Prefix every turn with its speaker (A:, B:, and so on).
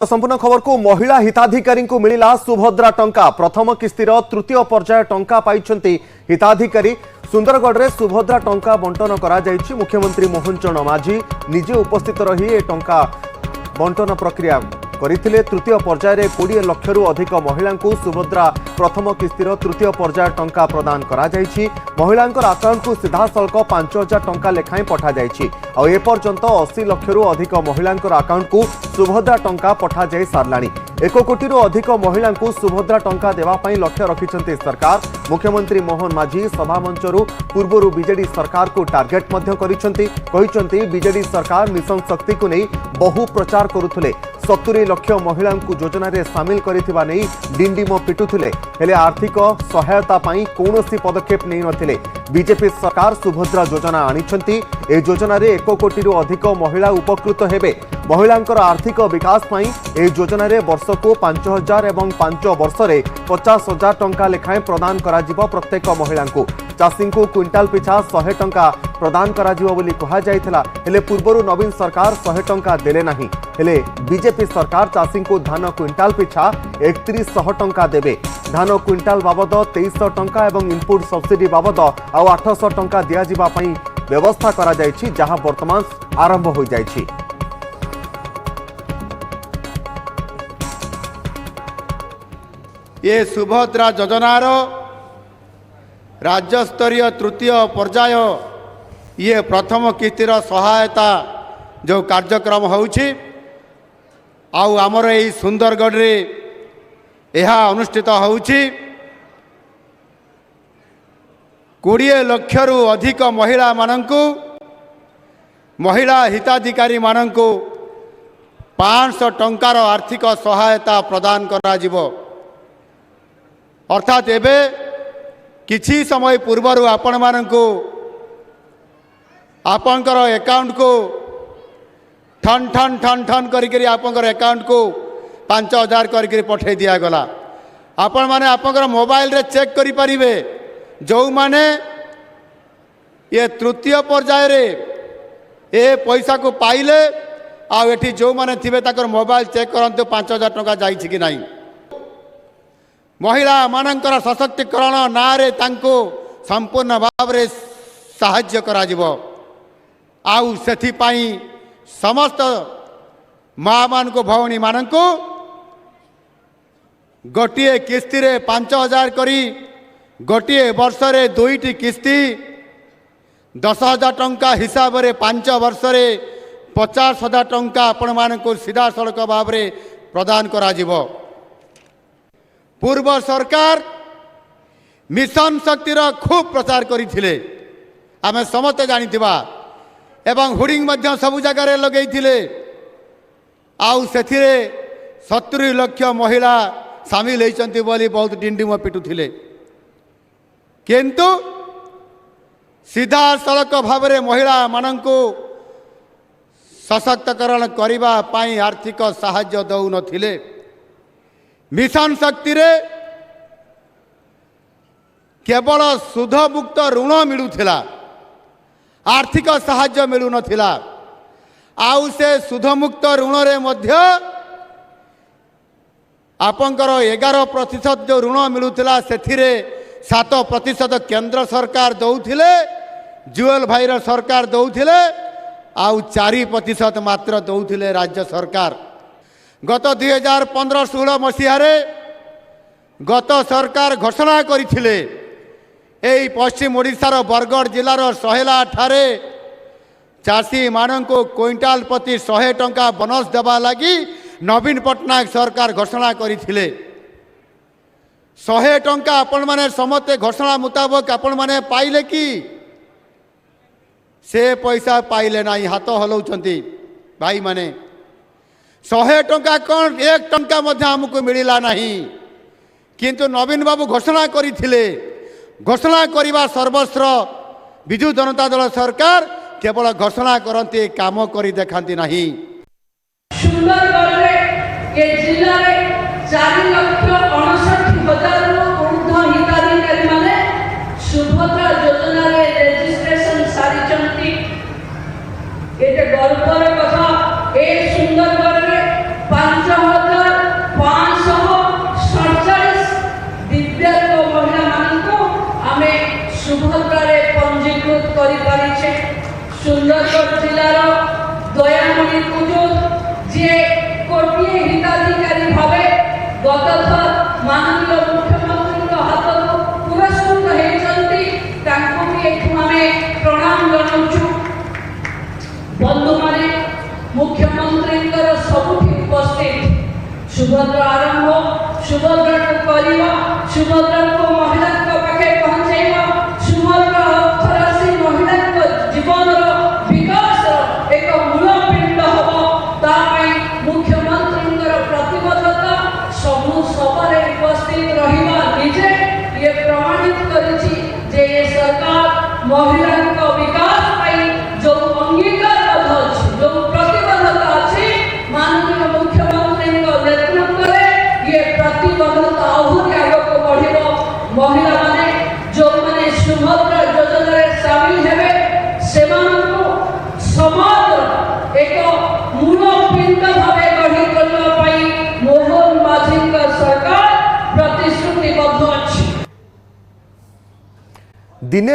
A: संपूर्ण खबर को महिला हिताधिकारी को मिला सुभद्रा टंका प्रथम किस्तिर तृतीय पर्याय टंका पाइछंती हिताधिकारी सुंदरगढ़ में सुभद्रा टंका बंटन करा जायछि। मुख्यमंत्री मोहन चरण माझी निजे उपस्थित रही ए टंका बंटन प्रक्रिया करथिले। तृतीय पर्याय 20 लाख रु अधिक महिला को सुभद्रा प्रथम किस्तिर तृतीय पर्याय टंका प्रदान करा जायछि। महिलांकर अकाउंट को सीधा सल्क 5000 टंका लेखाएं पठा जायछि। आ ए पर्यंत 80 लाख रु अधिक महिलांकर अकाउंट को सुभद्रा टंका पठा जाय सारलाणी। 1 कोटी रु अधिक महिला को सुभद्रा टंका देवा पई लक्ष्य रखिछंती सरकार। मुख्यमंत्री मोहन माझी सभा मंचरू पूर्वरु बीजेडी सरकार को टार्गेट मध्य करिछंती। कहिछंती बीजेडी सरकार मिशन शक्ति को नहीं बहु प्रचार करुथुले। 70 लाख महिला को योजना रे शामिल करिथिबा नै डिंडिम पिटुथुले हेले आर्थिक सहायता पाई कोनोसी पदक्षेप नै नथिले। बीजेपी सरकार सुभद्रा योजना आनिछंती। ए योजना रे 1 कोटी रु अधिक महिला उपकृत हेबे। महिलांकर आर्थिक विकास पाई ए योजना रे वर्ष को 5000 एवं 5 वर्ष रे 50,000 टंका लेखाएं प्रदान करा जिवो प्रत्येक महिला को। चाषी को क्विंटाल पिछा 100 टंका प्रदान करा जिवो बोली कहा जायथिला। हेले पूर्वरु नवीन सरकार 100 टंका देले नाही। हेले बीजेपी सरकार चाषी को धान क्विंटाल पिछा 3100 टंका देबे। धान क्विंटाल बाबद 2300 टंका एवं इनपुट सब्सिडी बाबद आ 800 टंका दिया जिबा पई व्यवस्था करा जायछि, जहां वर्तमान आरंभ हो जायछि।
B: ये सुभद्रा योजनार राज्य स्तरीय तृतीय पर्याय ये प्रथम किस्तिर सहायता जो कार्यक्रम होउछि आउ आमर यही सुंदरगढ़ रे यह अनुष्ठित होउछि। 20 लाख रु अधिक महिला मानंकु महिला हिताधिकारी मानंकु 500 टंकार आर्थिक सहायता प्रदान करा जिवो। अर्थात एबे किछि समय पूर्वरु आपण मानंकु आपनकर अकाउंट को ठन ठन ठन ठन करिकरी आपनकर अकाउंट को 5000 करिकरी पठे दिया गला। आपण माने आपनकर मोबाइल रे चेक करि परिबे जो माने ये तृतीय पर्याय रे ए पैसा को पाइले आ एठी जो माने थिबे ताकर मोबाइल चेक करंतु 5000 टंका जाइछि कि नाही। महिला मानकर सशक्तिकरण नारे तांको संपूर्ण भाव रे साहाय्य करा जिवो। आउ सेथि पाई समस्त माँ मान को भौणी मान को गोटे किस्ती रे 5000 करी गोटे वर्ष रे 2टी किस्ती 10,000 टंका हिसाब रे 5 वर्ष रे 50,000 टंका आपण मान को सीधा सड़क भाव रे प्रदान करा जिवो। पूर्व सरकार मिशन शक्तिर खूब प्रचार करथिले, आमे समस्त जानिथिबा एवं होर्डिंग मध्य सबु जगह रे लगेइथिले। आउ सेथिरे 70 लाख महिला शामिल होइचंती बोली बहुत डिंडिम पिटुथिले। किंतु सीधा सड़क भाव रे महिला मानंकु सशक्तिकरण करिबा पाई आर्थिक सहायता दउ नथिले। मिशन शक्ति रे केवल सुध मुक्त ऋण मिलुथिला, आर्थिक सहायता मिलु नथिला। आउ से सुध मुक्त ऋण रे मध्य आपनकर 11% जो ऋण मिलुथिला सेथिरे 7% केंद्र सरकार दउथिले, जुएल भाईर सरकार दउथिले, आउ 4% मात्र दउथिले राज्य सरकार। गत 2015-16 मसीहारे गत सरकार घोषणा करिथिले एई पश्चिम ओडिशार बरगढ़ जिलार सहेला ठारे चाषी मानंको क्विंटाल प्रति 100 टंका बोनस देवा लगी नवीन पटनायक सरकार घोषणा करिथिले। 100 टंका आपण माने समते घोषणा मुताबक आपण माने पाइले कि से पैसा पाइले नाही, हाथ हलौचंती भाई माने। 100 टंका कौन 1 टंका मध्य हमको मिलिला नहीं। किंतु नवीन बाबू घोषणा करिथिले, घोषणा करिबा सर्वस्व विजु जनता दल सरकार केवल घोषणा करते काम करी देखांती नहीं।
C: सुंदरगढ़ रे के जिल्ला रे 4,59,000 ऊर्ध्व हिताधिकारी माने सुभद्रा योजना रे रजिस्ट्रेशन सारिचंती। एते गर्वर कथा ए सुंदरगढ़ रे 5,000 ସୁନ୍ଦରଗଡ଼ ଜିଲ୍ଲାର ଦୟାମଣି କୁଜୁର ଯିଏ ଗୋଟିଏ ହିତାଧିକାରୀ ଭାବେ ଗତଥର ମାନନୀୟ ମୁଖ୍ୟମନ୍ତ୍ରୀଙ୍କ ହାତରୁ ପୁରସ୍କୃତ ହେଇଛନ୍ତି। ତାଙ୍କୁ ବି ଏଠୁ ଆମେ ପ୍ରଣାମ ଜଣାଉଛୁ। ବନ୍ଧୁମାନେ, ମୁଖ୍ୟମନ୍ତ୍ରୀଙ୍କର ସବୁଠି ଉପସ୍ଥିତ ସୁଭଦ୍ରା ଆରମ୍ଭ, ସୁଭଦ୍ରାକୁ କରିବା, ସୁଭଦ୍ରାକୁ ମହିଳାଙ୍କ ପାଖେ ପହଞ୍ଚାଇବା, ସୁଭଦ୍ରା ଅର୍ଥରାଶି ମହିଳାଙ୍କ ଜୀବନର ବିକାଶର ଏକ ମୂଳ ପିଣ୍ଡ ହେବ। ତା ପାଇଁ ମୁଖ୍ୟମନ୍ତ୍ରୀଙ୍କର ପ୍ରତିବଦ୍ଧତା ସବୁ ସଭାରେ ଉପସ୍ଥିତ ରହିବା ନିଜେ ଇଏ ପ୍ରମାଣିତ କରିଛି ଯେ ଏ ସରକାର ମହିଳାଙ୍କ ବିକାଶ ପାଇଁ ଯେଉଁ ଅଙ୍ଗୀକାରବଦ୍ଧ ଅଛି, ଯେଉଁ ପ୍ରତିବଦ୍ଧତା ଅଛି, ମାନନୀୟ ମୁଖ୍ୟମନ୍ତ୍ରୀଙ୍କ ନେତୃତ୍ୱରେ ଇଏ ପ୍ରତିବଦ୍ଧତା ଆହୁରି ଆଗକୁ ବଢ଼ିବ। ମହିଳାମାନେ ଯେଉଁମାନେ ସୁଭଦ୍ରା ଯୋଜନାରେ ସାମିଲ ହେବେ ସେମାନଙ୍କୁ ସମାଜର ଏକ ମୂଳ ପିଣ୍ଡ ଭାବେ ଗଢ଼ି ତୋଳିବା ପାଇଁ ମୋହନ ମାଝୀଙ୍କ ସରକାର ପ୍ରତିଶ୍ରୁତିବଦ୍ଧ ଅଛି।
A: ଦିନେ